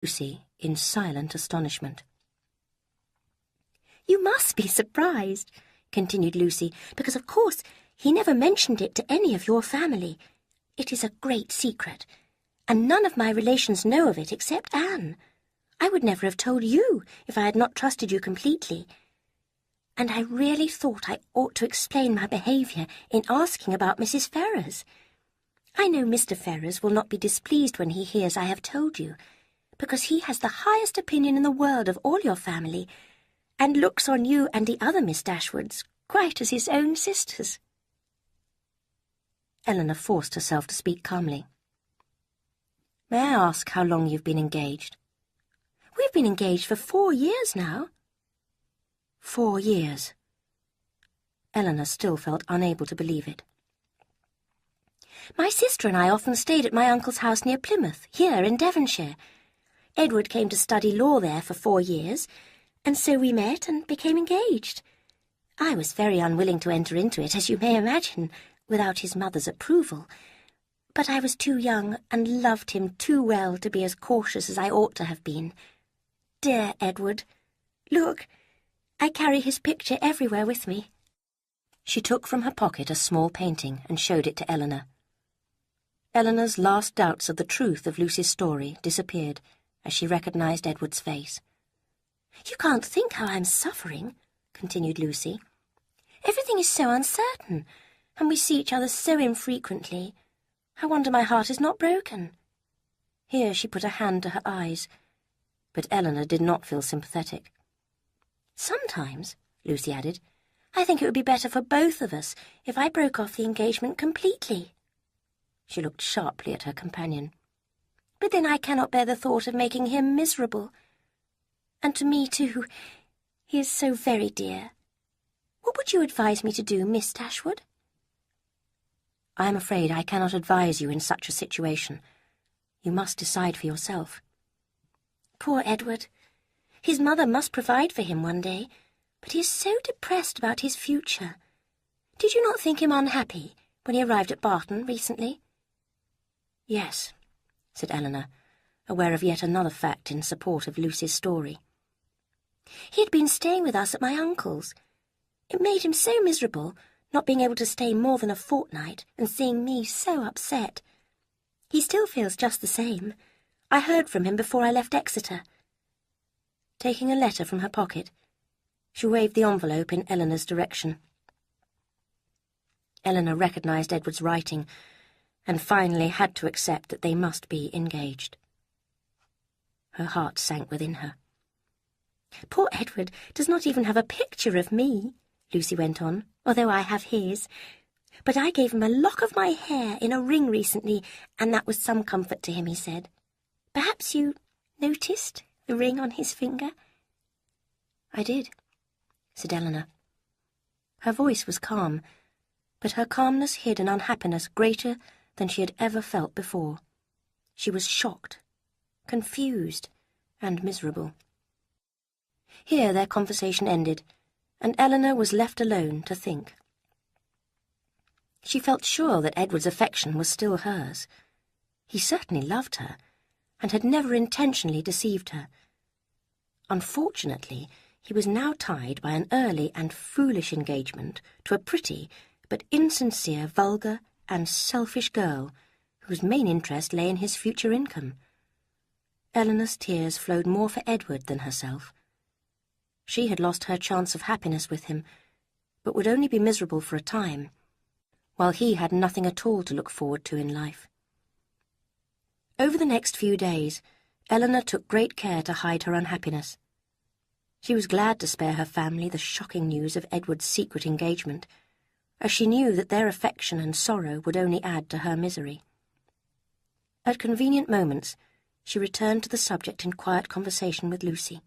Lucy in silent astonishment. "You must be surprised," continued Lucy, "because of course he never mentioned it to any of your family. It is a great secret, and none of my relations know of it except Anne. I would never have told you if I had not trusted you completely. And I really thought I ought to explain my behaviour in asking about Mrs. Ferrars. I know Mr. Ferrars will not be displeased when he hears I have told you, because he has the highest opinion in the world of all your family, and looks on you and the other Miss Dashwoods quite as his own sisters." Eleanor forced herself to speak calmly. "May I ask how long you've been engaged?" "We've been engaged for 4 years now." 4 years. Eleanor still felt unable to believe it. "My sister and I often stayed at my uncle's house near Plymouth, here in Devonshire. Edward came to study law there for 4 years, and so we met and became engaged. I was very unwilling to enter into it, as you may imagine, without his mother's approval. But I was too young and loved him too well to be as cautious as I ought to have been. Dear Edward! Look, I carry his picture everywhere with me." She took from her pocket a small painting and showed it to Eleanor. Eleanor's last doubts of the truth of Lucy's story disappeared as she recognized Edward's face. "You can't think how I'm suffering," continued Lucy. "Everything is so uncertain, and we see each other so infrequently. I wonder my heart is not broken." Here she put a hand to her eyes, but Eleanor did not feel sympathetic. "Sometimes," Lucy added, "I think it would be better for both of us if I broke off the engagement completely." She looked sharply at her companion. "But then I cannot bear the thought of making him miserable. And to me, too, he is so very dear. What would you advise me to do, Miss Dashwood?" "I am afraid I cannot advise you in such a situation. You must decide for yourself." "Poor Edward! His mother must provide for him one day, but he is so depressed about his future. Did you not think him unhappy when he arrived at Barton recently?" "Yes," said Eleanor, aware of yet another fact in support of Lucy's story. "He had been staying with us at my uncle's. It made him so miserable, not being able to stay more than a fortnight and seeing me so upset. He still feels just the same. I heard from him before I left Exeter." Taking a letter from her pocket, she waved the envelope in Eleanor's direction. Eleanor recognized Edward's writing and finally had to accept that they must be engaged. Her heart sank within her. "Poor Edward does not even have a picture of me," Lucy went on, "although I have his. But I gave him a lock of my hair in a ring recently, and that was some comfort to him, he said. Perhaps you noticed the ring on his finger?" "I did," said Eleanor. Her voice was calm, but her calmness hid an unhappiness greater than she had ever felt before. She was shocked, confused, and miserable. Here their conversation ended, and Eleanor was left alone to think. She felt sure that Edward's affection was still hers. He certainly loved her, and had never intentionally deceived her. Unfortunately, he was now tied by an early and foolish engagement to a pretty but insincere, vulgar, and selfish girl whose main interest lay in his future income. Eleanor's tears flowed more for Edward than herself. She had lost her chance of happiness with him, but would only be miserable for a time, while he had nothing at all to look forward to in life. Over the next few days, Eleanor took great care to hide her unhappiness. She was glad to spare her family the shocking news of Edward's secret engagement, as she knew that their affection and sorrow would only add to her misery. At convenient moments, she returned to the subject in quiet conversation with Lucy.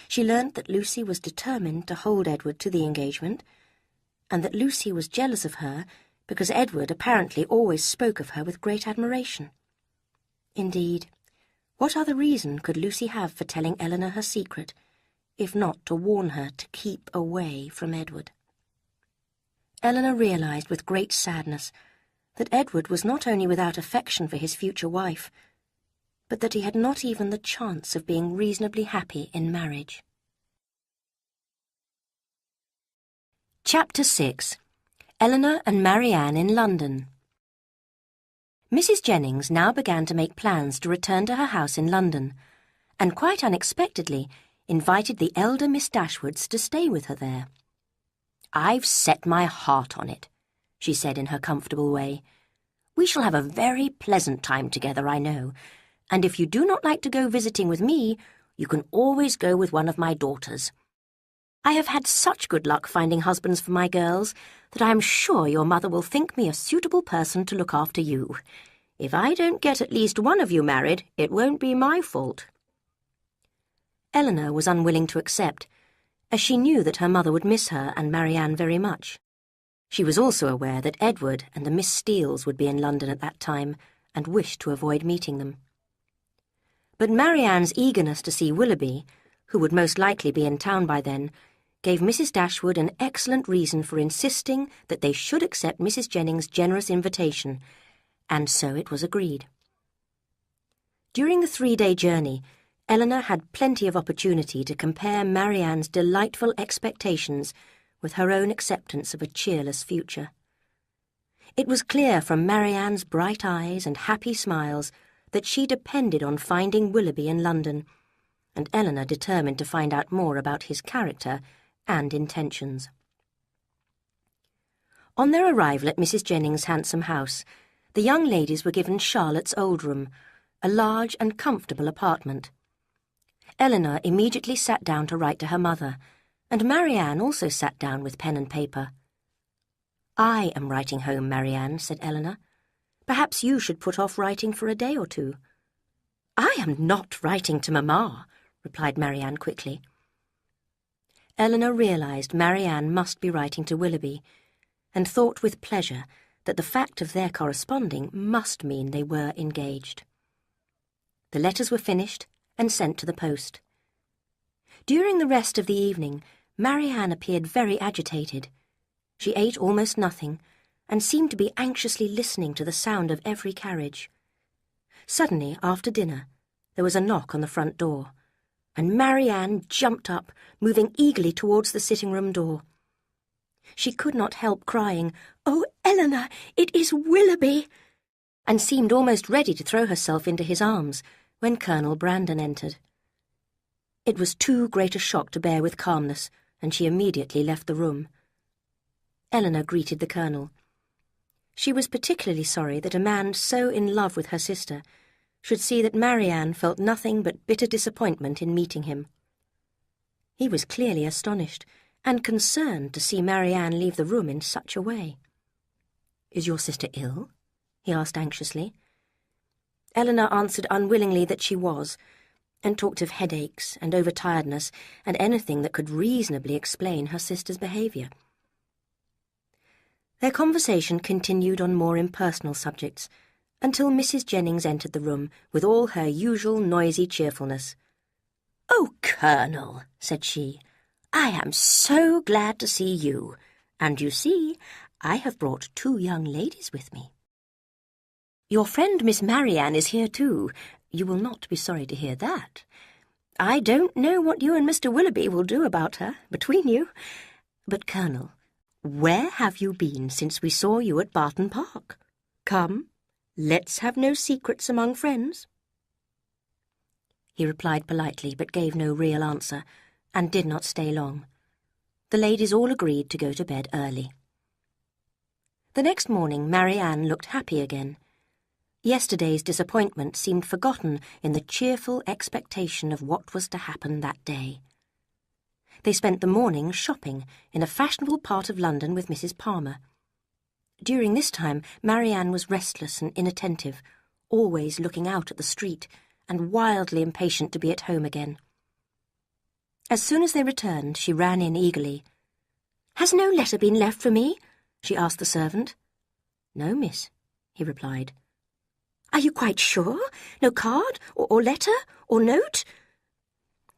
She learnt that Lucy was determined to hold Edward to the engagement, and that Lucy was jealous of her because Edward apparently always spoke of her with great admiration. Indeed, what other reason could Lucy have for telling Eleanor her secret, if not to warn her to keep away from Edward? Eleanor realized with great sadness that Edward was not only without affection for his future wife, but that he had not even the chance of being reasonably happy in marriage. Chapter 6. Eleanor and Marianne in London. Mrs. Jennings now began to make plans to return to her house in London, and quite unexpectedly invited the elder Miss Dashwoods to stay with her there. "I've set my heart on it," she said in her comfortable way. "We shall have a very pleasant time together, I know, and if you do not like to go visiting with me, you can always go with one of my daughters. I have had such good luck finding husbands for my girls that I am sure your mother will think me a suitable person to look after you. If I don't get at least one of you married, it won't be my fault." Eleanor was unwilling to accept, as she knew that her mother would miss her and Marianne very much. She was also aware that Edward and the Miss Steeles would be in London at that time, and wished to avoid meeting them. But Marianne's eagerness to see Willoughby, who would most likely be in town by then, gave Mrs. Dashwood an excellent reason for insisting that they should accept Mrs. Jennings' generous invitation, and so it was agreed. During the 3-day journey, Eleanor had plenty of opportunity to compare Marianne's delightful expectations with her own acceptance of a cheerless future. It was clear from Marianne's bright eyes and happy smiles that she depended on finding Willoughby in London, and Eleanor determined to find out more about his character and intentions. On their arrival at Mrs. Jennings' handsome house, the young ladies were given Charlotte's old room, a large and comfortable apartment. Eleanor immediately sat down to write to her mother, and Marianne also sat down with pen and paper. "I am writing home, Marianne," said Eleanor. "Perhaps you should put off writing for a day or two." "I am not writing to Mamma," replied Marianne quickly. Eleanor realised Marianne must be writing to Willoughby, and thought with pleasure that the fact of their corresponding must mean they were engaged. The letters were finished and sent to the post. During the rest of the evening, Marianne appeared very agitated. She ate almost nothing, and seemed to be anxiously listening to the sound of every carriage. Suddenly, after dinner, there was a knock on the front door, and Marianne jumped up, moving eagerly towards the sitting-room door. She could not help crying, "Oh, Eleanor, it is Willoughby!" and seemed almost ready to throw herself into his arms when Colonel Brandon entered. It was too great a shock to bear with calmness, and she immediately left the room. Eleanor greeted the Colonel. She was particularly sorry that a man so in love with her sister should see that Marianne felt nothing but bitter disappointment in meeting him. He was clearly astonished and concerned to see Marianne leave the room in such a way. "Is your sister ill?" he asked anxiously. Eleanor answered unwillingly that she was, and talked of headaches and overtiredness and anything that could reasonably explain her sister's behaviour. Their conversation continued on more impersonal subjects, until Mrs. Jennings entered the room with all her usual noisy cheerfulness. "Oh, Colonel," said she, "I am so glad to see you, and you see, I have brought 2 young ladies with me. Your friend Miss Marianne is here too. You will not be sorry to hear that. I don't know what you and Mr. Willoughby will do about her, between you. But, Colonel, where have you been since we saw you at Barton Park? Come, let's have no secrets among friends." He replied politely, but gave no real answer, and did not stay long. The ladies all agreed to go to bed early. The next morning Marianne looked happy again. Yesterday's disappointment seemed forgotten in the cheerful expectation of what was to happen that day. They spent the morning shopping in a fashionable part of London with Mrs. Palmer. During this time Marianne was restless and inattentive, always looking out at the street, and wildly impatient to be at home again. As soon as they returned, she ran in eagerly. "Has no letter been left for me?" she asked the servant. "No, miss," he replied. "Are you quite sure? No card, or letter, or note?"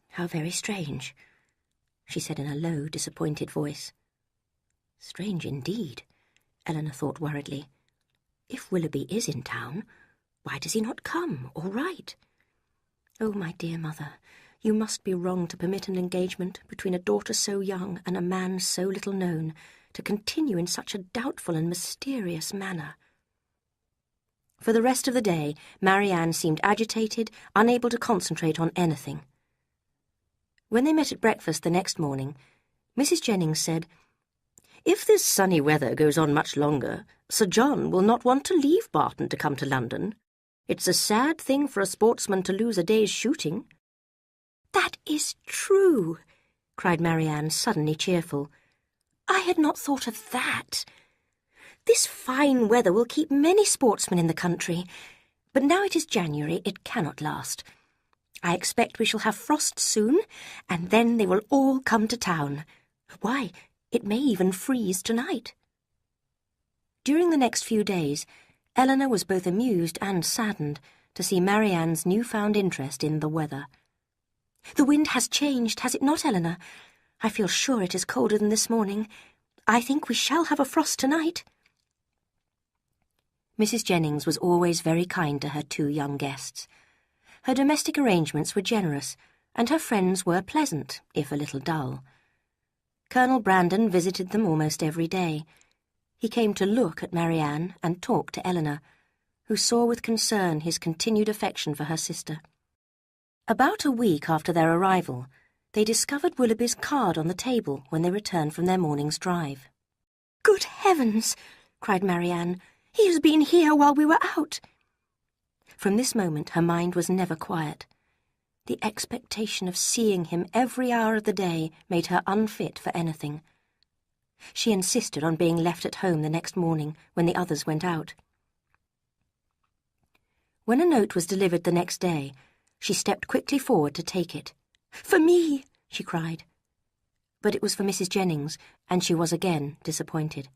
"How very strange," she said in a low, disappointed voice. Strange indeed, Eleanor thought worriedly. If Willoughby is in town, why does he not come or write? "Oh, my dear mother, you must be wrong to permit an engagement between a daughter so young and a man so little known to continue in such a doubtful and mysterious manner." For the rest of the day, Marianne seemed agitated, unable to concentrate on anything. When they met at breakfast the next morning, Mrs. Jennings said, "If this sunny weather goes on much longer, Sir John will not want to leave Barton to come to London. It's a sad thing for a sportsman to lose a day's shooting." "That is true," cried Marianne, suddenly cheerful. "I had not thought of that. This fine weather will keep many sportsmen in the country, but now it is January, it cannot last. I expect we shall have frost soon, and then they will all come to town. Why, it may even freeze tonight." During the next few days, Eleanor was both amused and saddened to see Marianne's newfound interest in the weather. "The wind has changed, has it not, Eleanor? I feel sure it is colder than this morning. I think we shall have a frost tonight." Mrs. Jennings was always very kind to her two young guests. Her domestic arrangements were generous, and her friends were pleasant, if a little dull. Colonel Brandon visited them almost every day. He came to look at Marianne and talk to Eleanor, who saw with concern his continued affection for her sister. About a week after their arrival, they discovered Willoughby's card on the table when they returned from their morning's drive. "Good heavens!" cried Marianne. "He has been here while we were out." From this moment her mind was never quiet. The expectation of seeing him every hour of the day made her unfit for anything. She insisted on being left at home the next morning when the others went out. When a note was delivered the next day, she stepped quickly forward to take it. "For me!" she cried. But it was for Mrs. Jennings, and she was again disappointed.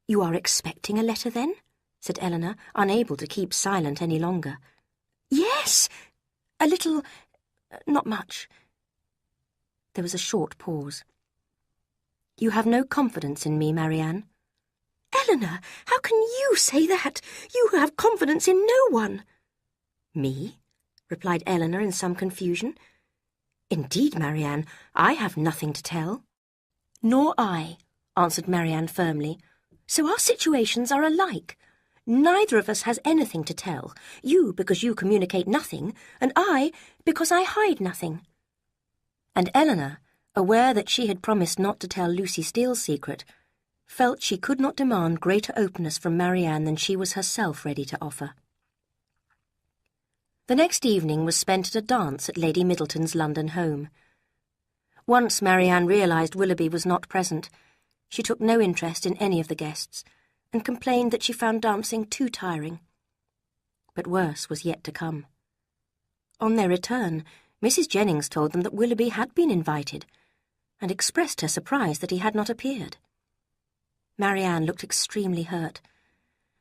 "You are expecting a letter, then?" said Eleanor, unable to keep silent any longer. "Yes, a little, not much." There was a short pause. "You have no confidence in me, Marianne?" "Eleanor, how can you say that? You have confidence in no one." "Me?" replied Eleanor in some confusion. "Indeed, Marianne, I have nothing to tell." "Nor I," answered Marianne firmly. "So our situations are alike. Neither of us has anything to tell, you because you communicate nothing, and I because I hide nothing." And Eleanor, aware that she had promised not to tell Lucy Steele's secret, felt she could not demand greater openness from Marianne than she was herself ready to offer. The next evening was spent at a dance at Lady Middleton's London home. Once Marianne realised Willoughby was not present, she took no interest in any of the guests, and complained that she found dancing too tiring. But worse was yet to come. On their return, Mrs. Jennings told them that Willoughby had been invited, and expressed her surprise that he had not appeared. Marianne looked extremely hurt,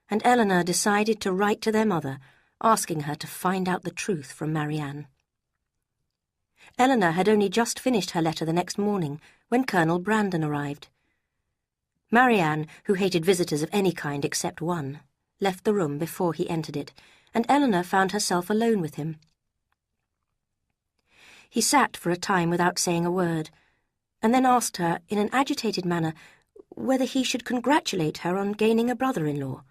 and Eleanor decided to write to their mother, asking her to find out the truth from Marianne. Eleanor had only just finished her letter the next morning when Colonel Brandon arrived. Marianne, who hated visitors of any kind except one, left the room before he entered it, and Eleanor found herself alone with him. He sat for a time without saying a word, and then asked her, in an agitated manner, whether he should congratulate her on gaining a brother-in-law.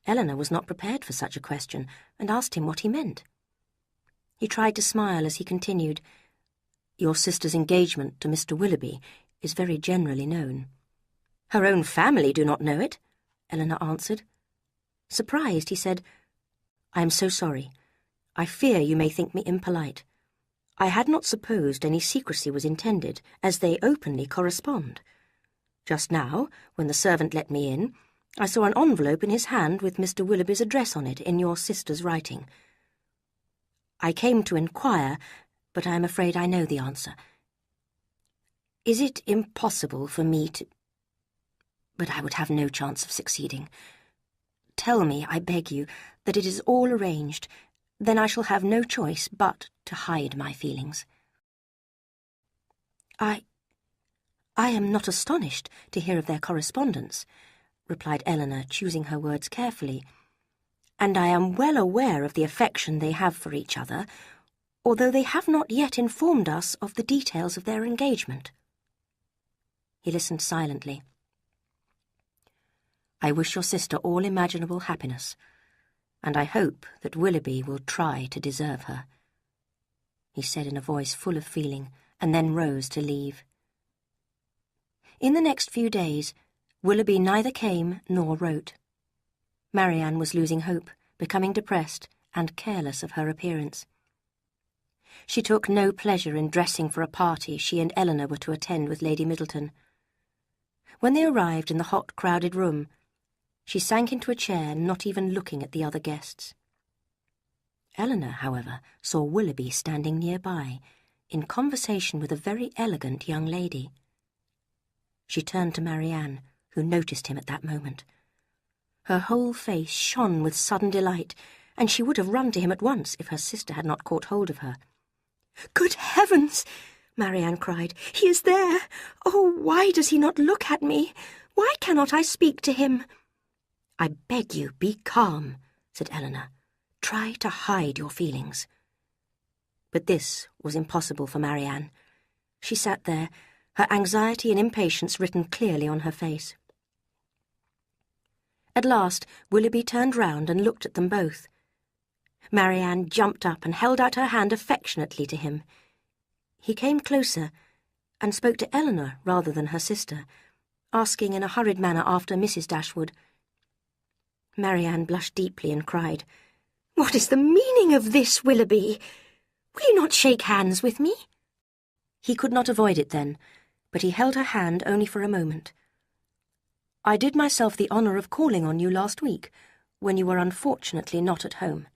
Eleanor was not prepared for such a question, and asked him what he meant. He tried to smile as he continued, "Your sister's engagement to Mr. Willoughby is very generally known." "Her own family do not know it," Eleanor answered. Surprised, he said, "I am so sorry. I fear you may think me impolite. I had not supposed any secrecy was intended, as they openly correspond. Just now, when the servant let me in, I saw an envelope in his hand with Mr. Willoughby's address on it in your sister's writing. I came to inquire, but I am afraid I know the answer. Is it impossible for me to... But I would have no chance of succeeding. Tell me, I beg you, that it is all arranged. Then I shall have no choice but to hide my feelings." I am not astonished to hear of their correspondence," replied Eleanor, choosing her words carefully. and I am well aware of the affection they have for each other, although they have not yet informed us of the details of their engagement." He listened silently. "I wish your sister all imaginable happiness, and I hope that Willoughby will try to deserve her," he said in a voice full of feeling, and then rose to leave. In the next few days, Willoughby neither came nor wrote. Marianne was losing hope, becoming depressed, and careless of her appearance. She took no pleasure in dressing for a party she and Eleanor were to attend with Lady Middleton. When they arrived in the hot, crowded room, she sank into a chair, not even looking at the other guests. Eleanor, however, saw Willoughby standing nearby, in conversation with a very elegant young lady. She turned to Marianne, who noticed him at that moment. Her whole face shone with sudden delight, and she would have run to him at once if her sister had not caught hold of her. "Good heavens!" Marianne cried. "He is there! Oh, why does he not look at me? Why cannot I speak to him?" "I beg you, be calm," said Eleanor. "Try to hide your feelings." But this was impossible for Marianne. She sat there, her anxiety and impatience written clearly on her face. At last, Willoughby turned round and looked at them both. Marianne jumped up and held out her hand affectionately to him. He came closer and spoke to Eleanor rather than her sister, asking in a hurried manner after Mrs. Dashwood. Marianne blushed deeply and cried, "What is the meaning of this, Willoughby? Will you not shake hands with me?" He could not avoid it then, but he held her hand only for a moment. "I did myself the honour of calling on you last week, when you were unfortunately not at home."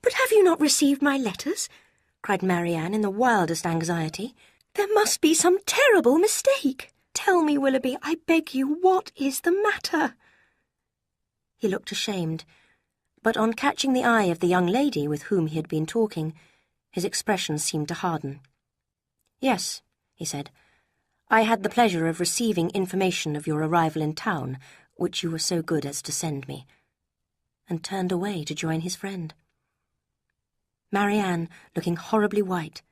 "But have you not received my letters?" cried Marianne in the wildest anxiety. "There must be some terrible mistake. Tell me, Willoughby, I beg you, what is the matter?" He looked ashamed, but on catching the eye of the young lady with whom he had been talking, his expression seemed to harden. "Yes," he said, "I had the pleasure of receiving information of your arrival in town, which you were so good as to send me," and turned away to join his friend. Marianne, looking horribly white,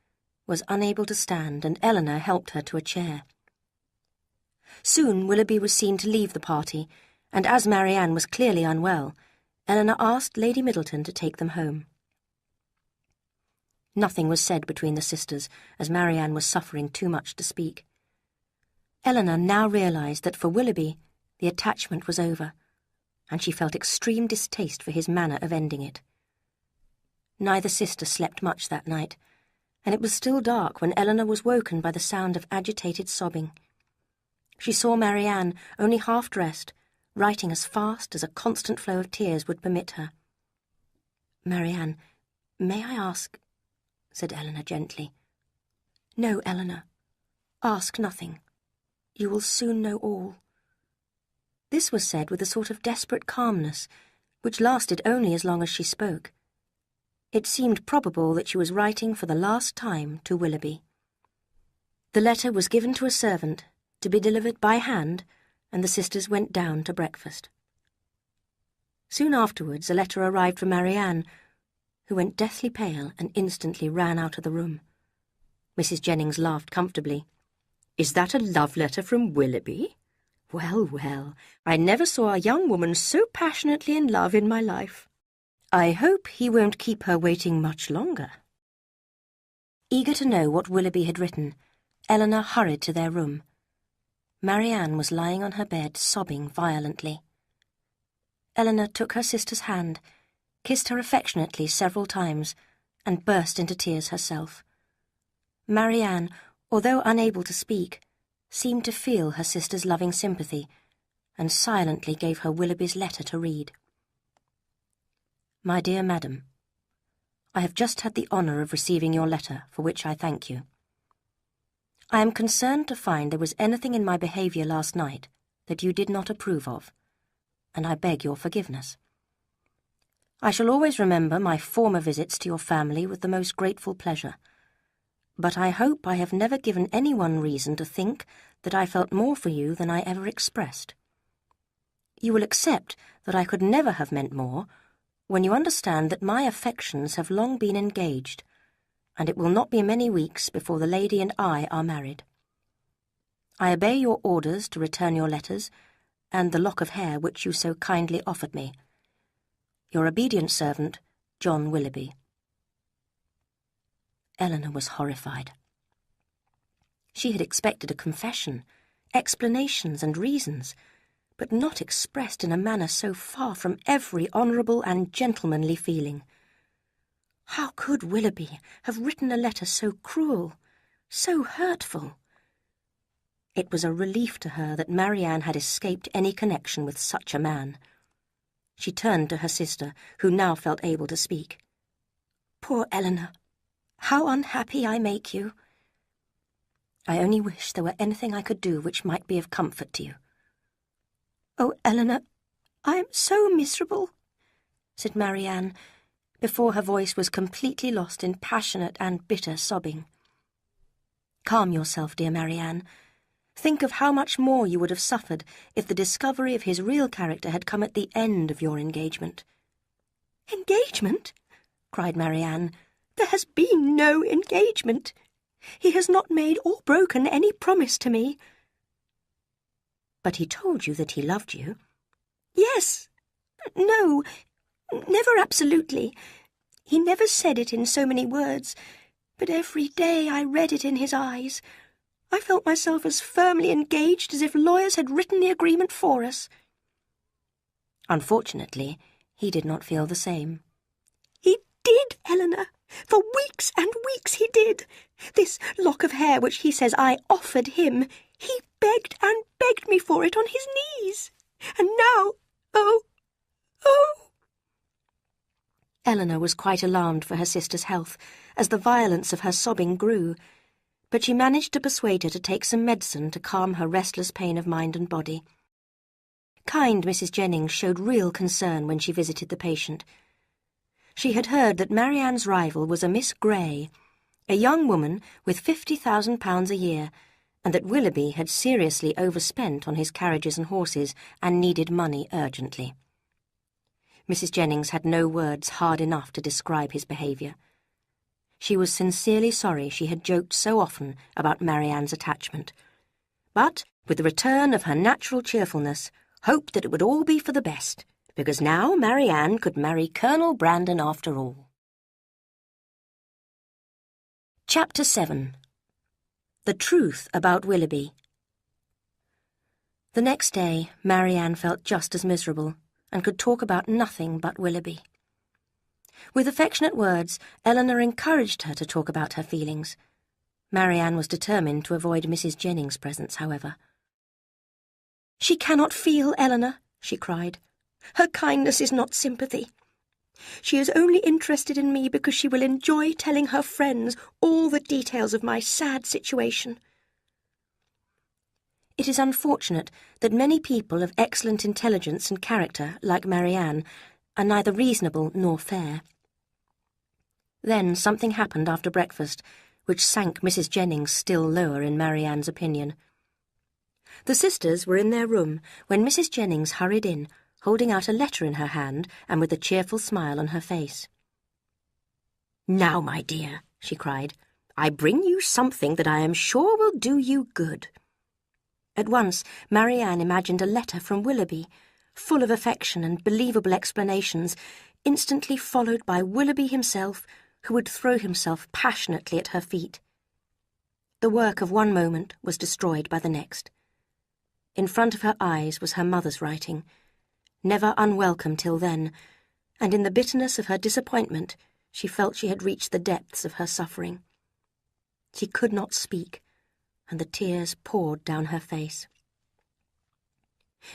was unable to stand, and Eleanor helped her to a chair. Soon Willoughby was seen to leave the party, and as Marianne was clearly unwell, Eleanor asked Lady Middleton to take them home. Nothing was said between the sisters, as Marianne was suffering too much to speak. Eleanor now realised that for Willoughby the attachment was over, and she felt extreme distaste for his manner of ending it. Neither sister slept much that night, and it was still dark when Eleanor was woken by the sound of agitated sobbing. She saw Marianne, only half-dressed, writing as fast as a constant flow of tears would permit her. "Marianne, may I ask—" said Eleanor gently. "No, Eleanor. Ask nothing. You will soon know all." This was said with a sort of desperate calmness, which lasted only as long as she spoke. It seemed probable that she was writing for the last time to Willoughby. The letter was given to a servant, to be delivered by hand, and the sisters went down to breakfast. Soon afterwards a letter arrived from Marianne, who went deathly pale and instantly ran out of the room. Mrs. Jennings laughed comfortably. "Is that a love letter from Willoughby? Well, well, I never saw a young woman so passionately in love in my life. I hope he won't keep her waiting much longer." Eager to know what Willoughby had written, Eleanor hurried to their room. Marianne was lying on her bed, sobbing violently. Eleanor took her sister's hand, kissed her affectionately several times, and burst into tears herself. Marianne, although unable to speak, seemed to feel her sister's loving sympathy, and silently gave her Willoughby's letter to read. "My dear Madam, I have just had the honour of receiving your letter, for which I thank you. I am concerned to find there was anything in my behaviour last night that you did not approve of, and I beg your forgiveness. I shall always remember my former visits to your family with the most grateful pleasure, but I hope I have never given anyone reason to think that I felt more for you than I ever expressed. You will accept that I could never have meant more, when you understand that my affections have long been engaged, and it will not be many weeks before the lady and I are married. I obey your orders to return your letters, and the lock of hair which you so kindly offered me. Your obedient servant, John Willoughby. Eleanor was horrified. She had expected a confession, explanations and reasons, but not expressed in a manner so far from every honourable and gentlemanly feeling. How could Willoughby have written a letter so cruel, so hurtful? It was a relief to her that Marianne had escaped any connection with such a man. She turned to her sister, who now felt able to speak. "Poor Eleanor, how unhappy I make you. I only wish there were anything I could do which might be of comfort to you." "Oh, Eleanor, I am so miserable," said Marianne, before her voice was completely lost in passionate and bitter sobbing. "Calm yourself, dear Marianne. Think of how much more you would have suffered if the discovery of his real character had come at the end of your engagement." "Engagement?" cried Marianne. "There has been no engagement. He has not made or broken any promise to me." "But he told you that he loved you?" "Yes. No, never absolutely. He never said it in so many words, but every day I read it in his eyes. I felt myself as firmly engaged as if lawyers had written the agreement for us." Unfortunately, he did not feel the same. "He did, Eleanor. For weeks and weeks he did. This lock of hair which he says I offered him, he begged and begged me for it on his knees. And now, oh! Eleanor was quite alarmed for her sister's health, as the violence of her sobbing grew, but she managed to persuade her to take some medicine to calm her restless pain of mind and body. Kind Mrs. Jennings showed real concern when she visited the patient. She had heard that Marianne's rival was a Miss Grey, a young woman with £50,000 a year, and that Willoughby had seriously overspent on his carriages and horses and needed money urgently. Mrs. Jennings had no words hard enough to describe his behaviour. She was sincerely sorry she had joked so often about Marianne's attachment, but, with the return of her natural cheerfulness, hoped that it would all be for the best, because now Marianne could marry Colonel Brandon after all. Chapter 7. The Truth About Willoughby. The next day, Marianne felt just as miserable, and could talk about nothing but Willoughby. With affectionate words, Eleanor encouraged her to talk about her feelings. Marianne was determined to avoid Mrs. Jennings' presence, however. "She cannot feel, Eleanor," she cried. "Her kindness is not sympathy. She is only interested in me because she will enjoy telling her friends all the details of my sad situation." It is unfortunate that many people of excellent intelligence and character, like Marianne, are neither reasonable nor fair. Then something happened after breakfast, which sank Mrs. Jennings still lower in Marianne's opinion. The sisters were in their room when Mrs. Jennings hurried in, holding out a letter in her hand and with a cheerful smile on her face. "Now, my dear," she cried, "I bring you something that I am sure will do you good." At once, Marianne imagined a letter from Willoughby, full of affection and believable explanations, instantly followed by Willoughby himself, who would throw himself passionately at her feet. The work of one moment was destroyed by the next. In front of her eyes was her mother's writing, never unwelcome till then, and in the bitterness of her disappointment she felt she had reached the depths of her suffering. She could not speak, and the tears poured down her face.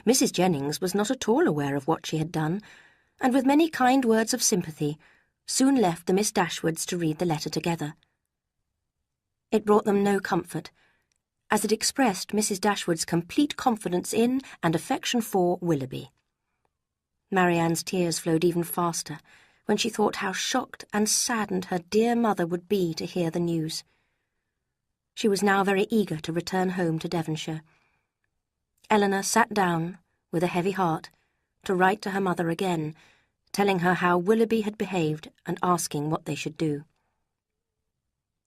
Mrs. Jennings was not at all aware of what she had done, and with many kind words of sympathy, soon left the Miss Dashwoods to read the letter together. It brought them no comfort, as it expressed Mrs. Dashwood's complete confidence in and affection for Willoughby. Marianne's tears flowed even faster when she thought how shocked and saddened her dear mother would be to hear the news. She was now very eager to return home to Devonshire. Eleanor sat down, with a heavy heart, to write to her mother again, telling her how Willoughby had behaved and asking what they should do.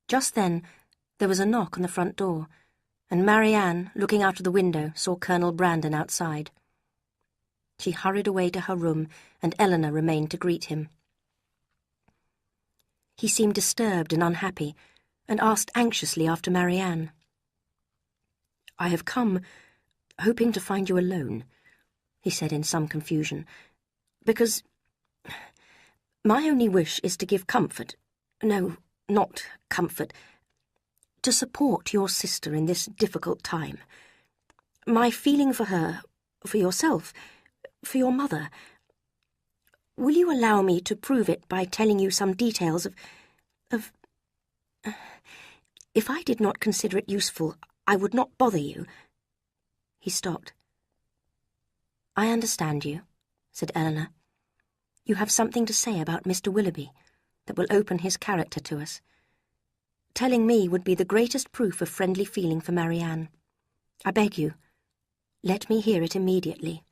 Just then, there was a knock on the front door, and Marianne, looking out of the window, saw Colonel Brandon outside. She hurried away to her room, and Eleanor remained to greet him. He seemed disturbed and unhappy, and asked anxiously after Marianne. "I have come, hoping to find you alone," he said in some confusion, "because my only wish is to give comfort, no, not comfort, to support your sister in this difficult time. My feeling for her, for yourself, for your mother. Will you allow me to prove it by telling you some details of... If I did not consider it useful, I would not bother you." He stopped. "I understand you," said Eleanor. "You have something to say about Mr. Willoughby that will open his character to us. Telling me would be the greatest proof of friendly feeling for Marianne. I beg you, let me hear it immediately."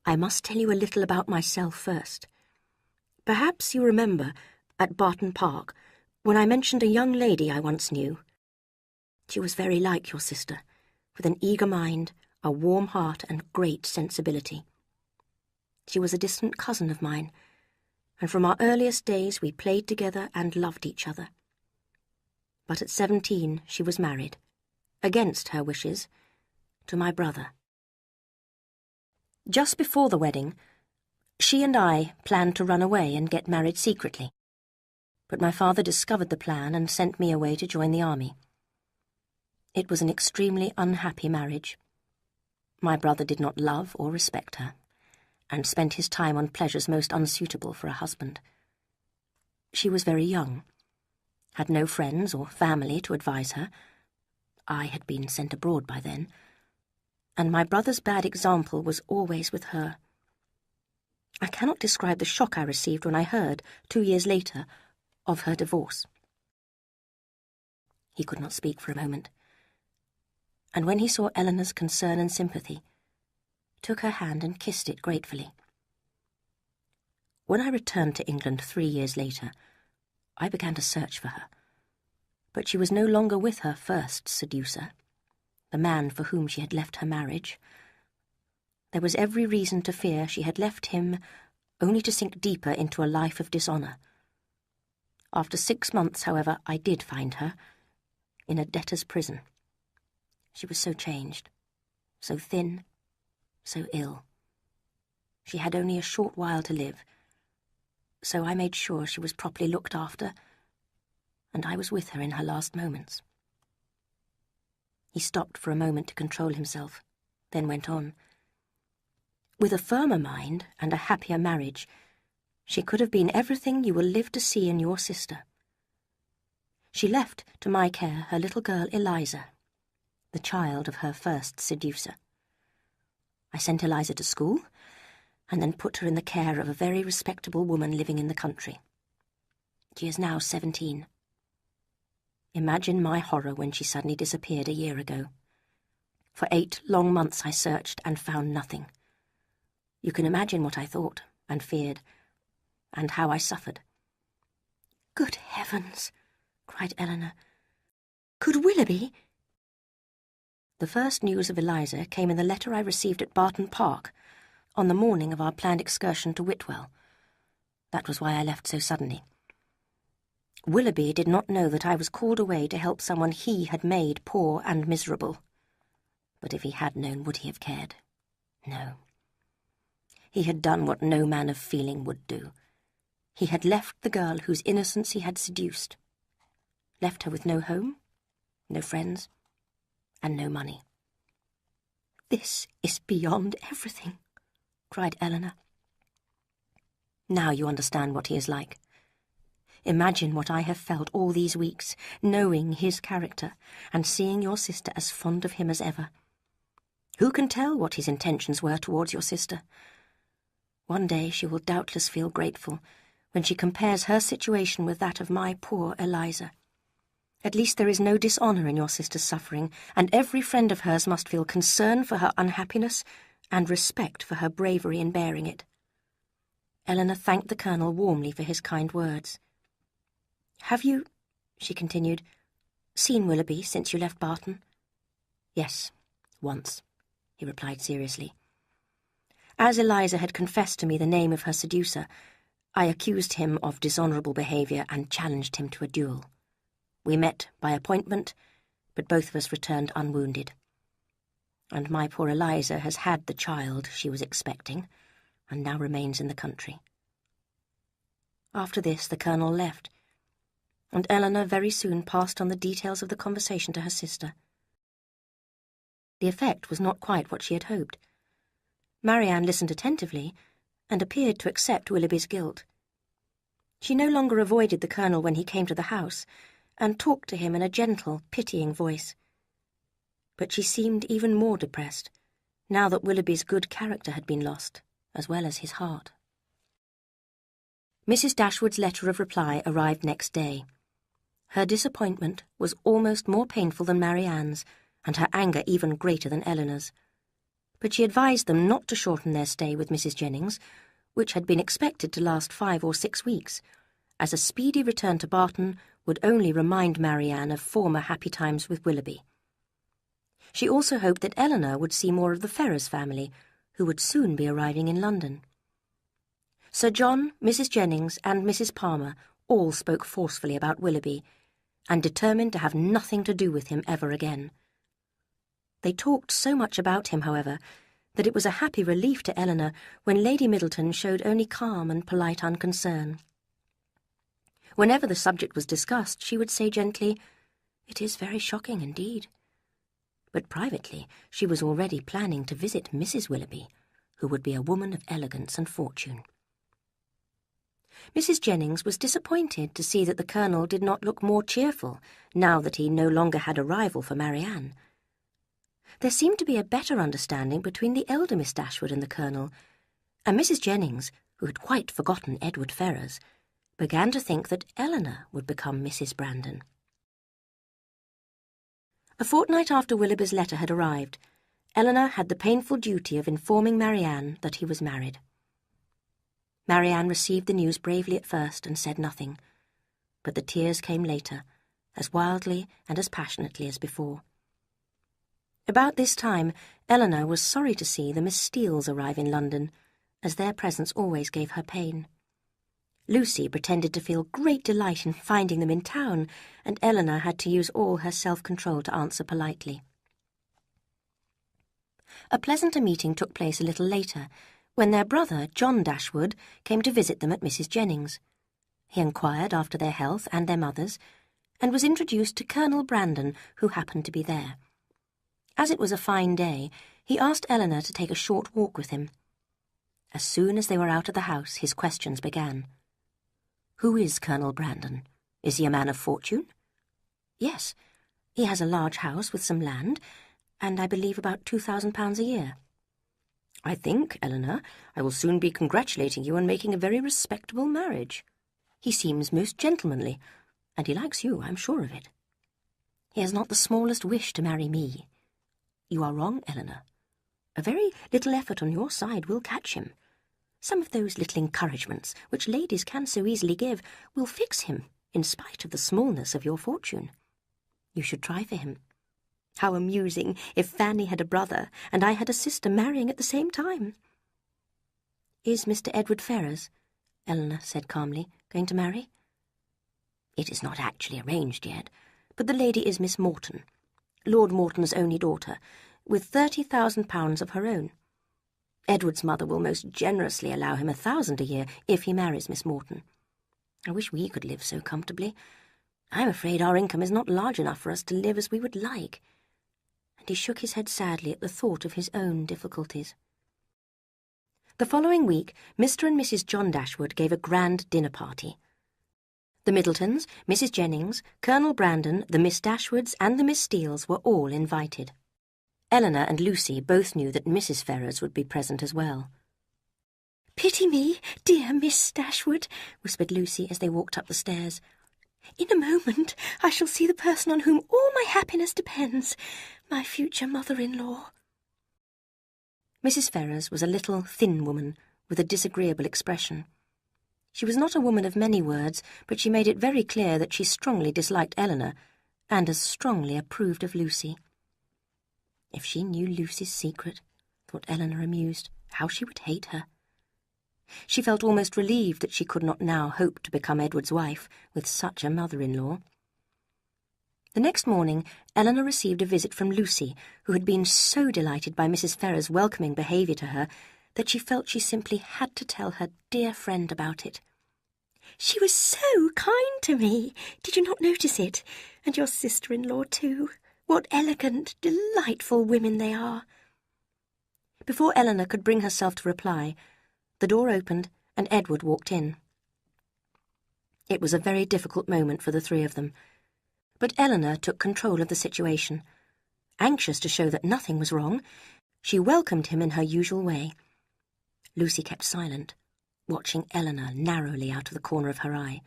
"I must tell you a little about myself first. Perhaps you remember, at Barton Park, when I mentioned a young lady I once knew. She was very like your sister, with an eager mind, a warm heart, and great sensibility. She was a distant cousin of mine, and from our earliest days we played together and loved each other. But at 17 she was married, against her wishes, to my brother. Just before the wedding, she and I planned to run away and get married secretly. But my father discovered the plan and sent me away to join the army. It was an extremely unhappy marriage. My brother did not love or respect her, and spent his time on pleasures most unsuitable for a husband. She was very young, had no friends or family to advise her. I had been sent abroad by then, and my brother's bad example was always with her. I cannot describe the shock I received when I heard, 2 years later, of her divorce. He could not speak for a moment, and when he saw Eleanor's concern and sympathy, took her hand and kissed it gratefully. When I returned to England 3 years later, I began to search for her, but she was no longer with her first seducer, the man for whom she had left her marriage. There was every reason to fear she had left him only to sink deeper into a life of dishonour. After 6 months, however, I did find her, in a debtor's prison. She was so changed, so thin, so ill. She had only a short while to live, so I made sure she was properly looked after, and I was with her in her last moments. He stopped for a moment to control himself, then went on. With a firmer mind and a happier marriage, she could have been everything you will live to see in your sister. She left to my care her little girl Eliza, the child of her first seducer. I sent Eliza to school, and then put her in the care of a very respectable woman living in the country. She is now 17. Imagine my horror when she suddenly disappeared a year ago. For 8 long months I searched and found nothing. You can imagine what I thought and feared, and how I suffered. "Good heavens!" cried Eleanor. "Could Willoughby—" The first news of Eliza came in the letter I received at Barton Park, on the morning of our planned excursion to Whitwell. That was why I left so suddenly. Willoughby did not know that I was called away to help someone he had made poor and miserable. But if he had known, would he have cared? No. He had done what no man of feeling would do. He had left the girl whose innocence he had seduced. Left her with no home, no friends, and no money. "This is beyond everything," cried Eleanor. Now you understand what he is like. Imagine what I have felt all these weeks, knowing his character, and seeing your sister as fond of him as ever. Who can tell what his intentions were towards your sister? One day she will doubtless feel grateful when she compares her situation with that of my poor Eliza. At least there is no dishonour in your sister's suffering, and every friend of hers must feel concern for her unhappiness and respect for her bravery in bearing it. Eleanor thanked the Colonel warmly for his kind words. "Have you," she continued, "seen Willoughby since you left Barton?" "Yes, once," he replied seriously. "As Eliza had confessed to me the name of her seducer, I accused him of dishonourable behaviour and challenged him to a duel. We met by appointment, but both of us returned unwounded. And my poor Eliza has had the child she was expecting, and now remains in the country." After this the Colonel left, and Eleanor very soon passed on the details of the conversation to her sister. The effect was not quite what she had hoped. Marianne listened attentively, and appeared to accept Willoughby's guilt. She no longer avoided the Colonel when he came to the house, and talked to him in a gentle, pitying voice. But she seemed even more depressed, now that Willoughby's good character had been lost, as well as his heart. Mrs. Dashwood's letter of reply arrived next day. Her disappointment was almost more painful than Marianne's, and her anger even greater than Eleanor's. But she advised them not to shorten their stay with Mrs. Jennings, which had been expected to last 5 or 6 weeks, as a speedy return to Barton would only remind Marianne of former happy times with Willoughby. She also hoped that Eleanor would see more of the Ferrars family, who would soon be arriving in London. Sir John, Mrs. Jennings, and Mrs. Palmer all spoke forcefully about Willoughby, and determined to have nothing to do with him ever again. They talked so much about him, however, that it was a happy relief to Eleanor when Lady Middleton showed only calm and polite unconcern. Whenever the subject was discussed, she would say gently, "It is very shocking indeed." But privately she was already planning to visit Mrs. Willoughby, who would be a woman of elegance and fortune. Mrs. Jennings was disappointed to see that the Colonel did not look more cheerful now that he no longer had a rival for Marianne. There seemed to be a better understanding between the elder Miss Dashwood and the Colonel, and Mrs. Jennings, who had quite forgotten Edward Ferrars, began to think that Eleanor would become Mrs. Brandon. A fortnight after Willoughby's letter had arrived, Eleanor had the painful duty of informing Marianne that he was married. Marianne received the news bravely at first and said nothing, but the tears came later, as wildly and as passionately as before. About this time, Eleanor was sorry to see the Miss Steeles arrive in London, as their presence always gave her pain. Lucy pretended to feel great delight in finding them in town, and Eleanor had to use all her self-control to answer politely. A pleasanter meeting took place a little later, when their brother, John Dashwood, came to visit them at Mrs. Jennings. He inquired after their health and their mother's, and was introduced to Colonel Brandon, who happened to be there. As it was a fine day, he asked Eleanor to take a short walk with him. As soon as they were out of the house, his questions began. "Who is Colonel Brandon? Is he a man of fortune?" "Yes, he has a large house with some land, and I believe about £2,000 a year." "I think, Eleanor, I will soon be congratulating you on making a very respectable marriage. He seems most gentlemanly, and he likes you, I'm sure of it." "He has not the smallest wish to marry me." "You are wrong, Eleanor. A very little effort on your side will catch him. Some of those little encouragements, which ladies can so easily give, will fix him, in spite of the smallness of your fortune. You should try for him. How amusing if Fanny had a brother and I had a sister marrying at the same time." "Is Mr. Edward Ferrars," Eleanor said calmly, "going to marry?" "It is not actually arranged yet, but the lady is Miss Morton, Lord Morton's only daughter, with £30,000 of her own. Edward's mother will most generously allow him £1,000 a year if he marries Miss Morton. I wish we could live so comfortably. I'm afraid our income is not large enough for us to live as we would like." And he shook his head sadly at the thought of his own difficulties. The following week, Mr. and Mrs. John Dashwood gave a grand dinner party. The Middletons, Mrs. Jennings, Colonel Brandon, the Miss Dashwoods, and the Miss Steeles were all invited. Eleanor and Lucy both knew that Mrs. Ferrars would be present as well. "Pity me, dear Miss Dashwood," whispered Lucy as they walked up the stairs. "In a moment I shall see the person on whom all my happiness depends, my future mother-in-law." Mrs. Ferrars was a little, thin woman with a disagreeable expression. She was not a woman of many words, but she made it very clear that she strongly disliked Eleanor, and as strongly approved of Lucy. If she knew Lucy's secret, thought Eleanor amused, how she would hate her. She felt almost relieved that she could not now hope to become Edward's wife with such a mother-in-law. The next morning, Eleanor received a visit from Lucy, who had been so delighted by Mrs. Ferrars' welcoming behaviour to her that she felt she simply had to tell her dear friend about it. "She was so kind to me. Did you not notice it? And your sister-in-law too. What elegant, delightful women they are." Before Eleanor could bring herself to reply, the door opened and Edward walked in. It was a very difficult moment for the three of them, but Eleanor took control of the situation. Anxious to show that nothing was wrong, she welcomed him in her usual way. Lucy kept silent, watching Eleanor narrowly out of the corner of her eye,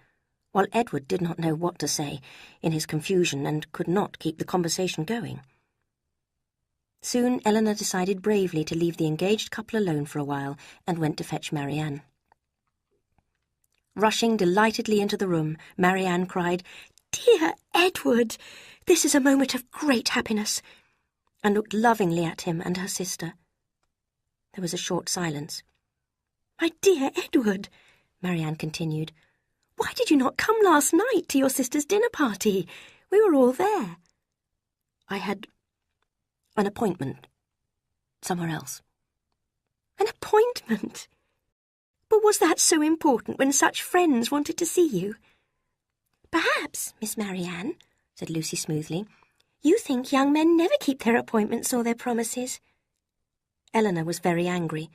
while Edward did not know what to say in his confusion and could not keep the conversation going. Soon Eleanor decided bravely to leave the engaged couple alone for a while and went to fetch Marianne. Rushing delightedly into the room, Marianne cried, "Dear Edward, this is a moment of great happiness," and looked lovingly at him and her sister. There was a short silence. "My dear Edward," Marianne continued, "why did you not come last night to your sister's dinner party? We were all there." "I had an appointment somewhere else." "An appointment? But was that so important when such friends wanted to see you?" "Perhaps, Miss Marianne," said Lucy smoothly, "you think young men never keep their appointments or their promises." Eleanor was very angry,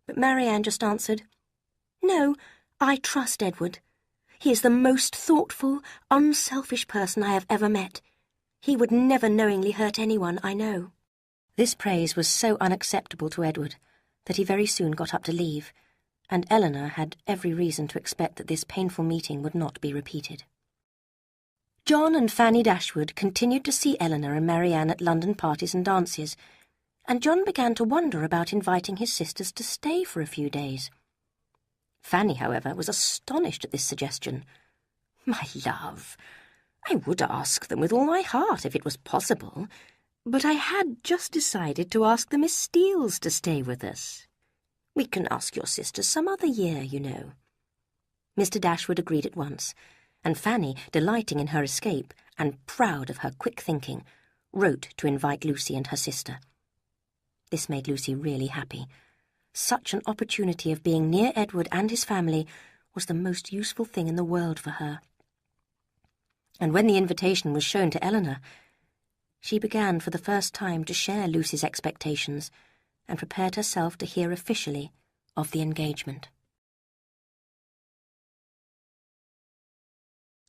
but Marianne just answered, "No, I trust Edward. He is the most thoughtful, unselfish person I have ever met. He would never knowingly hurt anyone, I know." This praise was so unacceptable to Edward that he very soon got up to leave, and Eleanor had every reason to expect that this painful meeting would not be repeated. John and Fanny Dashwood continued to see Eleanor and Marianne at London parties and dances, and John began to wonder about inviting his sisters to stay for a few days. Fanny, however, was astonished at this suggestion. "My love, I would ask them with all my heart if it was possible, but I had just decided to ask the Miss Steeles to stay with us. We can ask your sisters some other year, you know." Mr. Dashwood agreed at once, and Fanny, delighting in her escape and proud of her quick thinking, wrote to invite Lucy and her sister. This made Lucy really happy. Such an opportunity of being near Edward and his family was the most useful thing in the world for her. And when the invitation was shown to Eleanor, she began for the first time to share Lucy's expectations and prepared herself to hear officially of the engagement.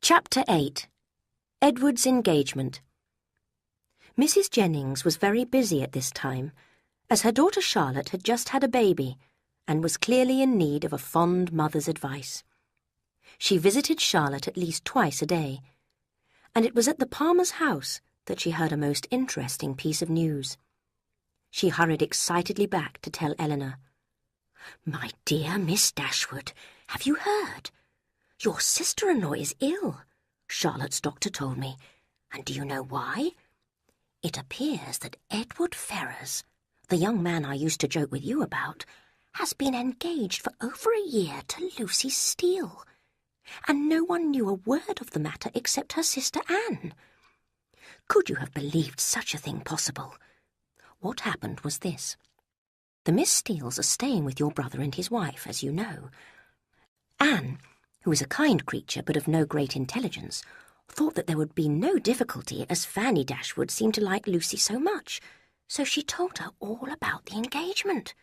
Chapter 8. Edward's Engagement. Mrs. Jennings was very busy at this time, as her daughter Charlotte had just had a baby and was clearly in need of a fond mother's advice. She visited Charlotte at least twice a day, and it was at the Palmer's house that she heard a most interesting piece of news. She hurried excitedly back to tell Eleanor. "My dear Miss Dashwood, have you heard? Your sister-in-law is ill, Charlotte's doctor told me. And do you know why? It appears that Edward Ferrars, the young man I used to joke with you about, has been engaged for over a year to Lucy Steele, and no one knew a word of the matter except her sister Anne. Could you have believed such a thing possible? What happened was this. The Miss Steeles are staying with your brother and his wife, as you know. Anne, who is a kind creature but of no great intelligence, thought that there would be no difficulty, as Fanny Dashwood seemed to like Lucy so much, so she told her all about the engagement.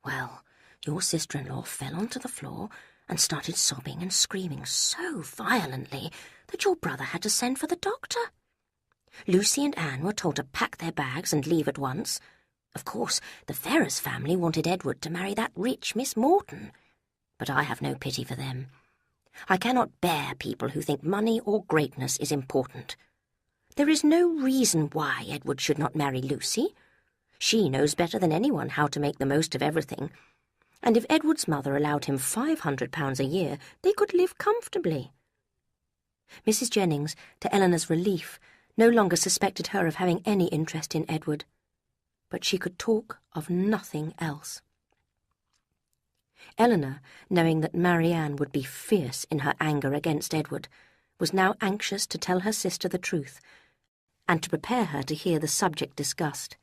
Well, your sister-in-law fell onto the floor and started sobbing and screaming so violently that your brother had to send for the doctor. Lucy and Anne were told to pack their bags and leave at once. Of course, the Ferrars family wanted Edward to marry that rich Miss Morton, but I have no pity for them. I cannot bear people who think money or greatness is important. There is no reason why Edward should not marry Lucy. She knows better than anyone how to make the most of everything, and if Edward's mother allowed him £500 a year, they could live comfortably. Mrs. Jennings, to Eleanor's relief, no longer suspected her of having any interest in Edward, but she could talk of nothing else. Eleanor, knowing that Marianne would be fierce in her anger against Edward, was now anxious to tell her sister the truth, and to prepare her to hear the subject discussed.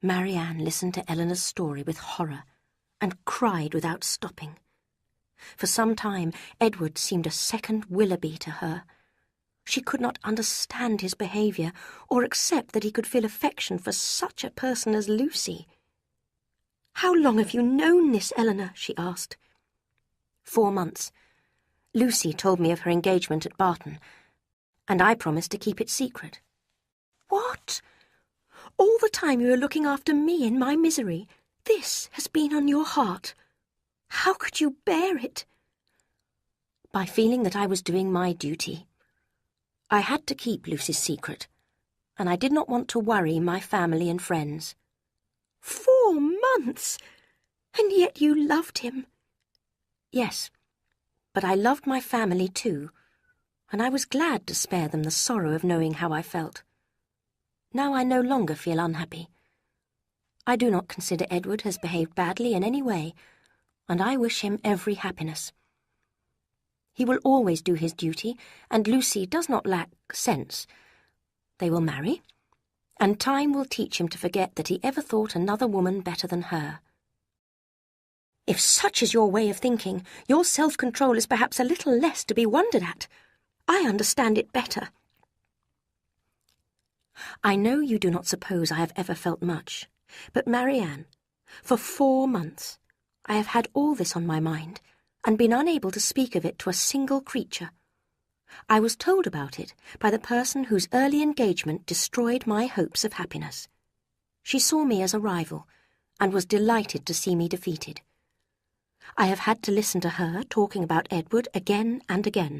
Marianne listened to Eleanor's story with horror, and cried without stopping. For some time, Edward seemed a second Willoughby to her. She could not understand his behaviour, or accept that he could feel affection for such a person as Lucy. "How long have you known this, Eleanor?" she asked. 4 months. Lucy told me of her engagement at Barton, and I promised to keep it secret. "What? All the time you were looking after me in my misery, this has been on your heart? How could you bear it?" "By feeling that I was doing my duty. I had to keep Lucy's secret, and I did not want to worry my family and friends." 4 months! And yet you loved him. "Yes, but I loved my family too, and I was glad to spare them the sorrow of knowing how I felt. Now I no longer feel unhappy. I do not consider Edward has behaved badly in any way, and I wish him every happiness. He will always do his duty, and Lucy does not lack sense. They will marry, and time will teach him to forget that he ever thought another woman better than her." "If such is your way of thinking, your self-control is perhaps a little less to be wondered at. I understand it better." "I know you do not suppose I have ever felt much, but Marianne, for 4 months I have had all this on my mind, and been unable to speak of it to a single creature. I was told about it by the person whose early engagement destroyed my hopes of happiness. She saw me as a rival, and was delighted to see me defeated. I have had to listen to her talking about Edward again and again.